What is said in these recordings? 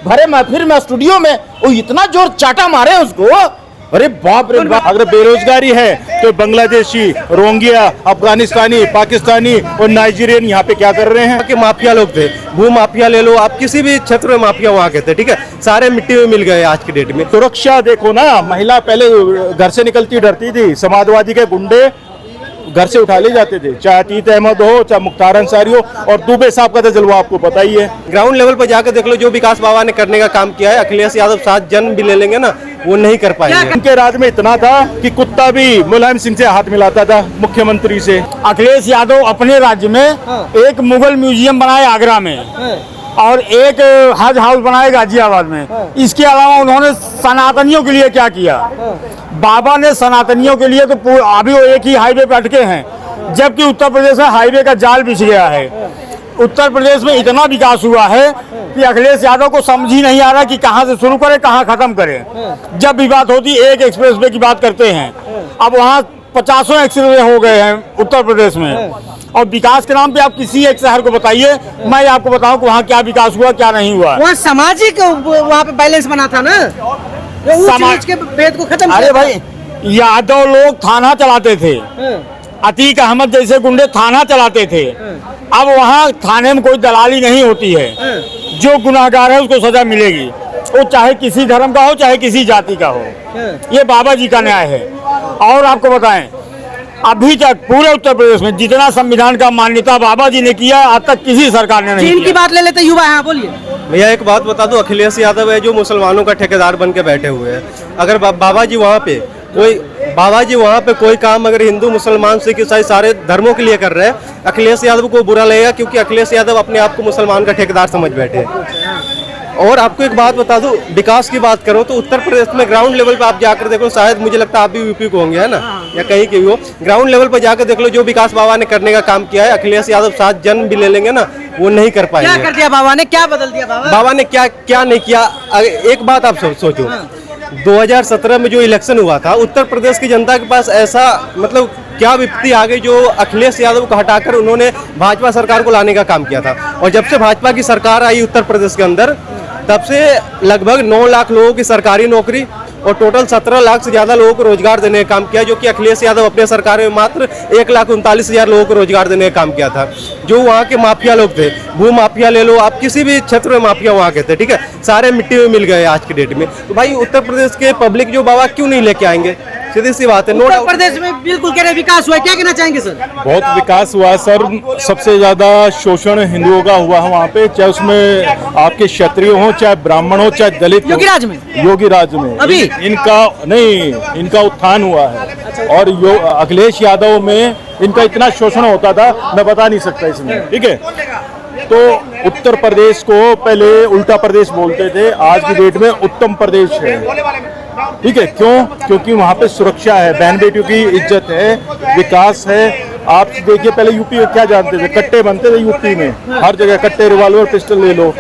भरे महफिल में स्टूडियो में वो इतना जोर चाटा मारे उसको, अरे बाप रे बाप। अगर बेरोजगारी है तो बांग्लादेशी, रोहिंग्या, अफगानिस्तानी, पाकिस्तानी और नाइजीरियन यहाँ पे क्या कर रहे हैं कि माफिया लोग थे, भू माफिया ले लो आप, किसी भी क्षेत्र में माफिया वहाँ के थे, ठीक है, सारे मिट्टी में मिल गए आज की डेट में। सुरक्षा देखो ना, महिला पहले घर से निकलती डरती थी, समाजवादी के गुंडे घर से उठा ले जाते थे, चाहे अतीत अहमद हो चाहे मुख्तार अंसारी हो, और दुबे साहब का तो जलवा आपको पता ही है। ग्राउंड लेवल पर जाकर देख लो, जो विकास बाबा ने करने का काम किया है, अखिलेश यादव 7 जन्म भी ले लेंगे ना, वो नहीं कर पाएंगे। उनके राज में इतना था कि कुत्ता भी मुलायम सिंह से हाथ मिलाता था, मुख्यमंत्री से। अखिलेश यादव अपने राज्य में एक मुगल म्यूजियम बनाए आगरा में, और एक हज हाउस बनाए गाजियाबाद में। इसके अलावा उन्होंने सनातनियों के लिए क्या किया? बाबा ने सनातनियों के लिए तो अभी वो एक ही हाईवे पे अटके हैं, जबकि उत्तर प्रदेश में हाईवे का जाल बिछ गया है। उत्तर प्रदेश में इतना विकास हुआ है कि अखिलेश यादव को समझ ही नहीं आ रहा कि कहाँ से शुरू करें कहाँ खत्म करें। जब भी बात होती एक एक्सप्रेसवे की बात करते हैं, अब वहाँ 50 एक्सप्रेसवे हो गए हैं उत्तर प्रदेश में। और विकास के नाम पे आप किसी एक शहर को बताइए, मैं आपको बताऊं कि वहाँ क्या विकास हुआ क्या नहीं हुआ। वहाँ सामाजिक वहाँ पे बैलेंस बना था ना, समाज के भेद को खत्म। अरे भाई, यादव लोग थाना चलाते थे, अतीक अहमद जैसे गुंडे थाना चलाते थे। अब वहाँ थाने में कोई दलाली नहीं होती है, जो गुनाहगार है उसको सजा मिलेगी, वो चाहे किसी धर्म का हो चाहे किसी जाति का हो। ये बाबा जी का न्याय है। और आपको बताएं, अभी तक पूरे उत्तर प्रदेश में जितना संविधान का मान्यता बाबा जी ने किया, आज तक किसी सरकार ने नहीं चीन की किया। बात ले लेते युवा हैं, बोलिए भैया एक बात बता दो, अखिलेश यादव है जो मुसलमानों का ठेकेदार बन के बैठे हुए हैं। अगर बाबा जी वहाँ पे कोई काम अगर हिंदू मुसलमान सिख ईसाई सारे धर्मों के लिए कर रहे हैं, अखिलेश यादव को बुरा लगेगा, क्योंकि अखिलेश यादव अपने आप को मुसलमान का ठेकेदार समझ बैठे हैं। और आपको एक बात बता दूं, विकास की बात करो तो उत्तर प्रदेश में ग्राउंड लेवल पे आप जाकर देखो, शायद मुझे लगता है आप भी यूपी को होंगे, है ना, या कहीं के भी हो, ग्राउंड लेवल पर जाकर देख लो, जो विकास बाबा ने करने का काम किया है, अखिलेश यादव 7 जन्म भी ले लेंगे ना, वो नहीं कर पाएंगे। क्या कर दिया बाबा ने, क्या बदल दिया बाबा ने? क्या नहीं किया। एक बात आप सोचो, 2017 में जो इलेक्शन हुआ था, उत्तर प्रदेश की जनता के पास ऐसा मतलब क्या विपत्ति आ गई जो अखिलेश यादव को हटाकर उन्होंने भाजपा सरकार को लाने का काम किया था। और जब से भाजपा की सरकार आई उत्तर प्रदेश के अंदर, तब से लगभग 9 लाख लोगों की सरकारी नौकरी और टोटल 17 लाख से ज्यादा लोगों को रोजगार देने का काम किया, जो कि अखिलेश यादव अपने सरकार में मात्र 1,39,000 लोगों को रोजगार देने का काम किया था। जो वहाँ के माफिया लोग थे, भू माफिया ले लो आप, किसी भी क्षेत्र में माफिया वहाँ के थे, ठीक है, सारे मिट्टी में मिल गए आज की डेट में। तो भाई उत्तर प्रदेश के पब्लिक जो बाबा क्यों नहीं लेके आएंगे? सीधी सी बात है। उत्तर प्रदेश में बिल्कुल कह रहे विकास हुआ, क्या कहना चाहेंगे सर? बहुत विकास हुआ सर। सबसे ज्यादा शोषण हिंदुओं का हुआ है वहाँ पे, चाहे उसमें आपके क्षत्रिय हो चाहे ब्राह्मण हो चाहे दलित। योगी राज में अभी इनका उत्थान हुआ है। और अखिलेश यादव में इनका इतना शोषण होता था, मैं बता नहीं सकता इसमें, ठीक है। तो उत्तर प्रदेश को पहले उल्टा प्रदेश बोलते थे, आज की डेट में उत्तम प्रदेश है, ठीक है। क्यों? क्योंकि वहाँ पे सुरक्षा है, बहन बेटियों की इज्जत है, विकास है। आप देखिए पहले यूपी में क्या जानते थे, कट्टे बनते थे यूपी में, हर जगह कट्टे, रिवॉल्वर, पिस्टल ले लो।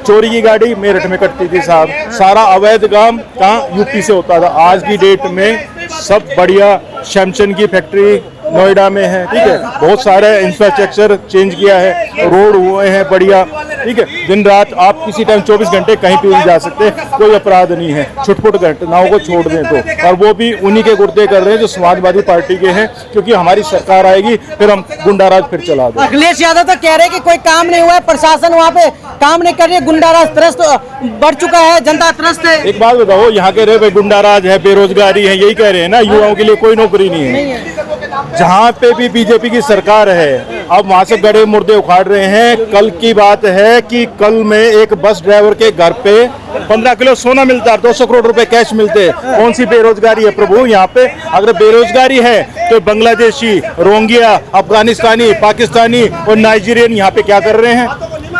चोरी की गाड़ी मेरठ में कटती थी साहब, सारा अवैध काम कहाँ यूपी से होता था। आज की डेट में सब बढ़िया, सैमसंग की फैक्ट्री नोएडा में है, ठीक है, बहुत सारे इंफ्रास्ट्रक्चर चेंज किया है, रोड हुए हैं बढ़िया, ठीक है। दिन रात आप किसी टाइम 24 घंटे कहीं पे भी जा सकते हैं, कोई अपराध नहीं है। छुटपुट घटनाओं को छोड़ दें तो, और वो भी उन्हीं के गुर्दे कर रहे हैं जो समाजवादी पार्टी के हैं, क्योंकि हमारी सरकार आएगी फिर हम गुंडाराज फिर चला दें। अखिलेश यादव तो कह रहे हैं कि कोई काम नहीं हुआ है, प्रशासन वहाँ पे काम नहीं कर रही है, गुंडाराज त्रस्त बढ़ चुका है, जनता त्रस्त है। एक बात बताओ, यहाँ के रहे गुंडाराज है, बेरोजगारी है, यही कह रहे हैं ना, युवाओं के लिए कोई नौकरी नहीं है। जहाँ पे भी बीजेपी की सरकार है, अब वहाँ से गड़े मुर्दे उखाड़ रहे हैं। कल की बात है कि कल में एक बस ड्राइवर के घर पे 15 किलो सोना मिलता है, 200 करोड़ रुपए कैश मिलते हैं। कौन सी बेरोजगारी है प्रभु यहाँ पे? अगर बेरोजगारी है तो बांग्लादेशी, रोहिंग्या, अफगानिस्तानी, पाकिस्तानी और नाइजीरियन यहाँ पे क्या कर रहे हैं?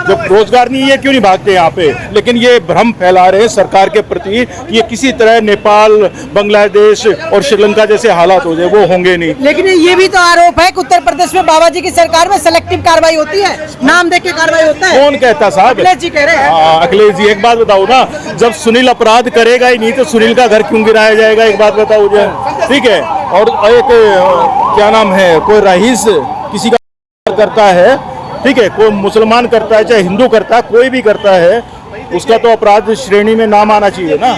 जब रोजगार नहीं है क्यों नहीं भागते यहाँ पे? लेकिन ये भ्रम फैला रहे हैं सरकार के प्रति, ये किसी तरह नेपाल, बांग्लादेश और श्रीलंका जैसे हालात हो जाए, वो होंगे नहीं। लेकिन ये भी तो आरोप है कि उत्तर प्रदेश में बाबा जी की सरकार में सेलेक्टिव कार्रवाई होती है, नाम देख के कार्रवाई होता है। कौन कहता साहब? अखिलेश जी कह रहे हैं। अखिलेश जी, एक बात बताओ ना, जब सुनील अपराध करेगा ही नहीं तो सुनील का घर क्यों गिराया जाएगा? एक बात बताओ मुझे, ठीक है। और एक क्या नाम है, कोई रईस किसी का करता है, ठीक है, कोई मुसलमान करता है चाहे हिंदू करता है, कोई भी करता है, उसका तो अपराध श्रेणी में नाम आना चाहिए ना।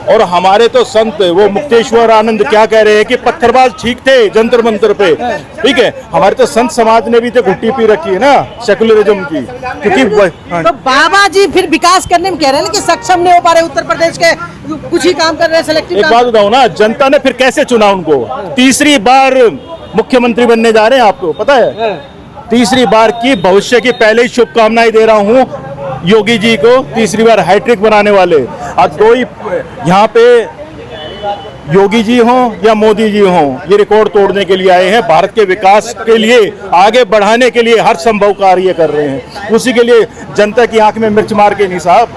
और हमारे तो संत वो मुक्तेश्वर आनंद क्या कह रहे हैं कि पत्थरबाज ठीक थे जंतर मंतर पे, ठीक है। हमारे तो संत समाज ने भी तो घुट्टी पी रखी है ना सेकुलरिज्म की, क्योंकि तो बाबा जी फिर विकास करने में कह रहे हैं कि सक्षम नहीं हो पा रहे उत्तर प्रदेश के, कुछ ही काम कर रहे हैं सिलेक्टिव। एक बात बताओ ना, जनता ने फिर कैसे चुना उनको? तीसरी बार मुख्यमंत्री बनने जा रहे हैं, आपको पता है? तीसरी बार की भविष्य की पहले ही शुभकामनाएं दे रहा हूँ योगी जी को, तीसरी बार हैट्रिक बनाने वाले। और दो ही यहाँ पे योगी जी हों या मोदी जी हों, ये रिकॉर्ड तोड़ने के लिए आए हैं, भारत के विकास के लिए, आगे बढ़ाने के लिए हर संभव कार्य कर रहे हैं। उसी के लिए जनता की आंख में मिर्च मार के नहीं साहब,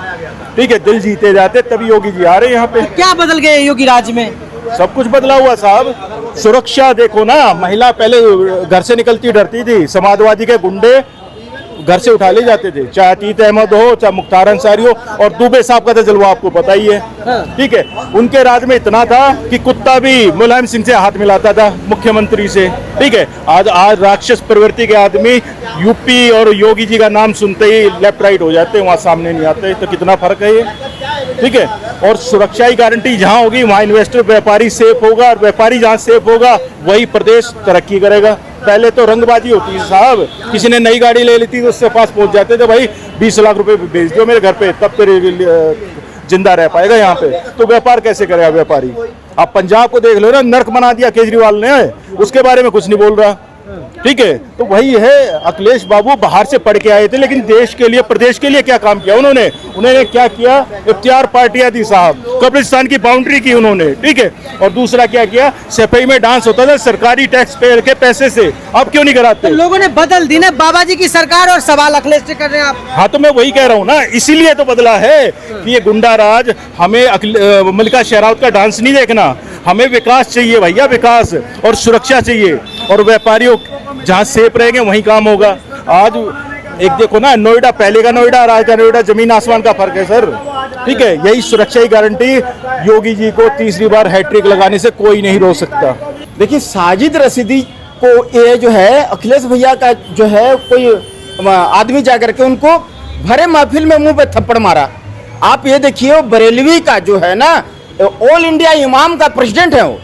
ठीक है, दिल जीते जाते, तभी योगी जी आ रहे हैं यहाँ पे। क्या बदल गए योगी राज में? सब कुछ बदला हुआ साहब। सुरक्षा देखो ना, महिला पहले घर से निकलती डरती थी, समाजवादी के गुंडे घर से उठा ले जाते थे, चाहे अतीत अहमद हो चाहे मुख्तार अंसारी हो, और दुबे साहब का तो जलवा आपको पता ही है, ठीक है। उनके राज में इतना था कि कुत्ता भी मुलायम सिंह से हाथ मिलाता था मुख्यमंत्री से, ठीक है। आज राक्षस प्रवृत्ति के आदमी यूपी और योगी जी का नाम सुनते ही लेफ्ट राइट हो जाते हैं, वहाँ सामने नहीं आते। तो कितना फर्क है ये, ठीक है। और सुरक्षा की गारंटी जहाँ होगी वहाँ इन्वेस्टर व्यापारी सेफ होगा, और व्यापारी जहाँ सेफ होगा वही प्रदेश तरक्की करेगा। पहले तो रंगबाजी होती है साहब, किसी ने नई गाड़ी ले ली थी तो उससे पास पहुंच जाते थे, भाई 20 लाख रुपए भेज दो मेरे घर पे, तब तेरे जिंदा रह पाएगा यहाँ पे। तो व्यापार कैसे करेगा व्यापारी? आप पंजाब को देख लो ना, नर्क बना दिया केजरीवाल ने, उसके बारे में कुछ नहीं बोल रहा, ठीक है। तो वही है, अखिलेश बाबू बाहर से पढ़ के आए थे, लेकिन देश के लिए प्रदेश के लिए क्या काम किया उन्होंने क्या किया? इफ्तियार पार्टियां दी साहब, कब्रिस्तान की बाउंड्री की उन्होंने, ठीक है। और दूसरा क्या किया? सफाई में डांस होता था सरकारी टैक्स पेयर के पैसे से, अब क्यों नहीं कराते? तो लोगों ने बदल दी ना बाबा जी की सरकार, और सवाल अखिलेश से कर रहे हैं आप। हाँ, तो मैं वही कह रहा हूँ ना, इसीलिए तो बदला है कि ये गुंडा राज, हमें मल्लिका शेरावत का डांस नहीं देखना, हमें विकास चाहिए भैया, विकास और सुरक्षा चाहिए, और व्यापारियों जहाँ सेफ रहेंगे वहीं काम होगा। आज एक देखो ना, नोएडा पहले का नोएडा और आज का नोएडा जमीन आसमान का फर्क है सर, ठीक है। यही सुरक्षा की गारंटी योगी जी को तीसरी बार हैट्रिक लगाने से कोई नहीं रोक सकता। देखिए, साजिद रशीदी को ये जो है अखिलेश भैया का जो है कोई आदमी जाकर के उनको भरे महफिल में मुंह पे थप्पड़ मारा। आप ये देखिए, बरेलवी का जो है ना ऑल इंडिया इमाम का प्रेसिडेंट है वो,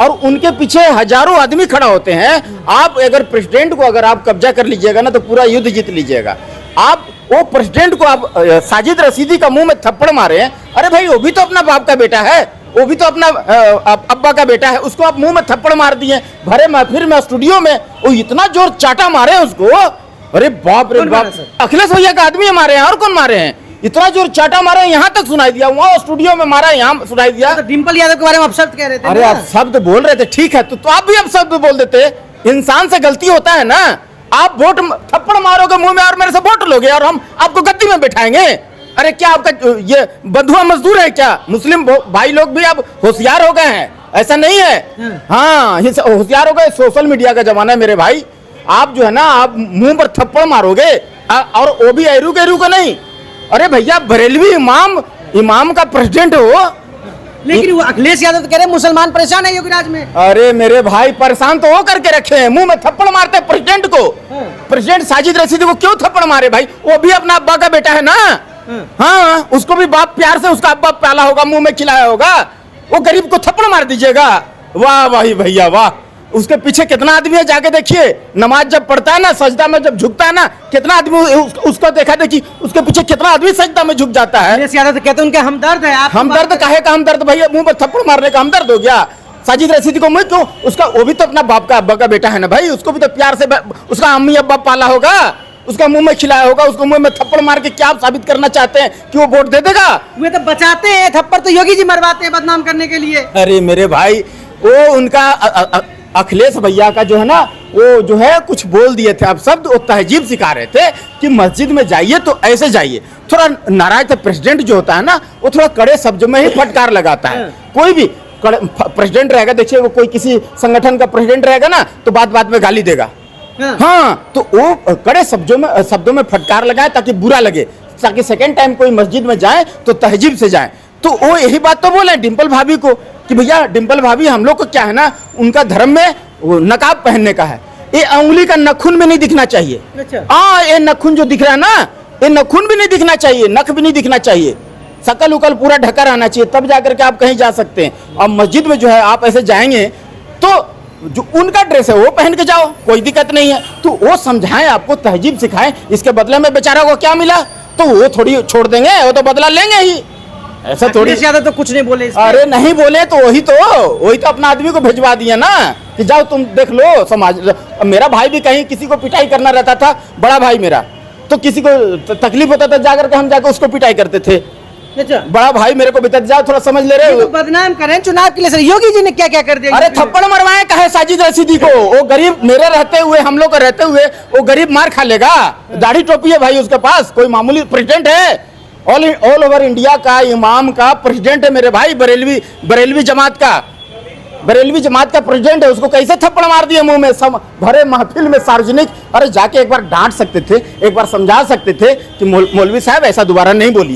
और उनके पीछे हजारों आदमी खड़ा होते हैं। आप अगर प्रेसिडेंट को अगर आप कब्जा कर लीजिएगा ना तो पूरा युद्ध जीत लीजिएगा। आप वो प्रेसिडेंट को आप साजिद रशीदी का मुंह में थप्पड़ मारे हैं। अरे भाई, वो भी तो अपना बाप का बेटा है, वो भी तो अपना अब्बा का बेटा है, उसको आप मुंह में थप्पड़ मार दिए भरे महफिल में, स्टूडियो में। वो इतना जोर चाटा मारे उसको, अरे बाप रे बाप। अखिलेश भैया का आदमी मारे हैं, और कौन मारे हैं? इतना जोर चाटा मारा, यहाँ तक सुनाई दिया, वहाँ स्टूडियो में मारा, यहाँ सुनाई दिया। तो डिम्पल यादव के बारे में आप शब्द कह रहे थे। अरे आप शब्द बोल रहे थे, ठीक है, तो आप भी अब शब्द बोल देते। इंसान से गलती होता है ना। आप वोट थप्पड़ मारोगे मुंह में और मेरे से वोट लोगे और हम आपको गद्दी में बैठाएंगे? अरे क्या आपका ये बंधुआ मजदूर है क्या? मुस्लिम भाई लोग भी अब होशियार हो गए हैं, ऐसा नहीं है। हाँ, होशियार हो गए। सोशल मीडिया का जमाना है मेरे भाई। आप जो है ना, आप मुंह पर थप्पड़ मारोगे, और वो भी एरू के एरू का नहीं। अरे भैया, बरेलवी इमाम का प्रेसिडेंट हो। लेकिन वो अखिलेश यादव तो कह रहे हैं मुसलमान परेशान है योगी राज में। अरे मेरे भाई, परेशान तो वो करके रखे हैं, मुंह में थप्पड़ मारते हैं प्रेसिडेंट को। प्रेसिडेंट साजिद रशीदी को क्यों थप्पड़ मारे भाई? वो भी अपना अब्बा का बेटा है ना। हाँ, उसको भी बाप प्यार से उसका अब्बा पाला होगा, मुंह में खिलाया होगा। वो गरीब को थप्पड़ मार दीजिएगा? वाह भाई भैया वाह। उसके पीछे कितना आदमी है, जाके देखिए। नमाज जब पढ़ता है ना, सजदा में जब झुकता है ना, कितना आदमी उसको देखा देखी, उसके पीछे कितना आदमी सजदा में झुक जाता है। अखिलेश यादव तो कहते हैं उनके हमदर्द है। आप हमदर्द काहे का हमदर्द भैया? मुंह पर थप्पड़ मारने का हमदर्द हो गया? साजिद रशीदी को मैं क्यों? उसका वो भी तो अपना बाप का अब्बा का बेटा है ना भाई, उसको भी तो प्यार से उसका अम्मी अब्बा पाला होगा, उसका मुंह में खिलाया होगा। उसको मुंह में थप्पड़ मार के क्या आप साबित करना चाहते हैं कि वो वोट दे देगा? वे तो बचाते हैं, थप्पड़ तो योगी जी मरवाते हैं बदनाम करने के लिए। अरे मेरे भाई, वो उनका अखिलेश भैया का जो है ना, वो जो है कुछ बोल दिए थे आप शब्द, वो तहजीब सिखा रहे थे कि मस्जिद में जाइए तो ऐसे जाइए। थोड़ा नाराज था प्रेसिडेंट जो होता है ना, वो थोड़ा कड़े शब्दों में ही फटकार लगाता है। कोई भी प्रेसिडेंट रहेगा, देखिए वो कोई किसी संगठन का प्रेसिडेंट रहेगा ना, तो बात बात में गाली देगा। हाँ, तो वो कड़े शब्दों में फटकार लगाए ताकि बुरा लगे, ताकि सेकेंड टाइम कोई मस्जिद में जाए तो तहजीब से जाए। तो वो यही बात तो बोले डिम्पल भाभी को कि भैया डिम्पल भाभी, हम लोग को क्या है ना, उनका धर्म में नकाब पहनने का है। ये उंगली का नखून में नहीं दिखना चाहिए। हाँ, ये नखून जो दिख रहा है ना, ये नखून भी नहीं दिखना चाहिए, नख भी नहीं दिखना चाहिए, शकल उकल पूरा ढका रहना चाहिए, तब जाकर के आप कहीं जा सकते हैं। और मस्जिद में जो है आप ऐसे जाएंगे तो जो उनका ड्रेस है वो पहन के जाओ, कोई दिक्कत नहीं है। तो वो समझाएं, आपको तहजीब सिखाएं, इसके बदले में बेचारा को क्या मिला तो वो थोड़ी छोड़ देंगे, वो तो बदला लेंगे ही, ऐसा थोड़ी। अखिलेश यादव तो कुछ नहीं बोले इसमें। अरे नहीं बोले तो वही तो अपना आदमी को भिजवा दिया ना कि जाओ तुम देख लो समाज। मेरा भाई भी कहीं किसी को पिटाई करना रहता था, बड़ा भाई मेरा, तो किसी को तकलीफ होता था जाकर के हम जाकर उसको पिटाई करते थे। अच्छा, बड़ा भाई मेरे को बेटा जाओ थोड़ा समझ ले रहे ये तो हो। बदनाम करें चुनाव के लिए सर, योगी जी ने क्या क्या कर दिया? अरे थप्पड़ मरवाए कहे साजिद रशीदी को, वो गरीब मेरे रहते हुए, हम लोग का रहते हुए वो गरीब मार खा लेगा? दाढ़ी टोपी है भाई उसके पास, कोई मामूली प्रेसिडेंट है, ऑल ओवर इंडिया का इमाम का प्रेसिडेंट है मेरे भाई, बरेलवी जमात का प्रेसिडेंट है, उसको कैसे थप्पड़ मार दिए मुंह में, सब भरे महफिल में सार्वजनिक? अरे जाके एक बार डांट सकते थे, एक बार समझा सकते थे कि मौलवी साहब ऐसा दोबारा नहीं बोलिए।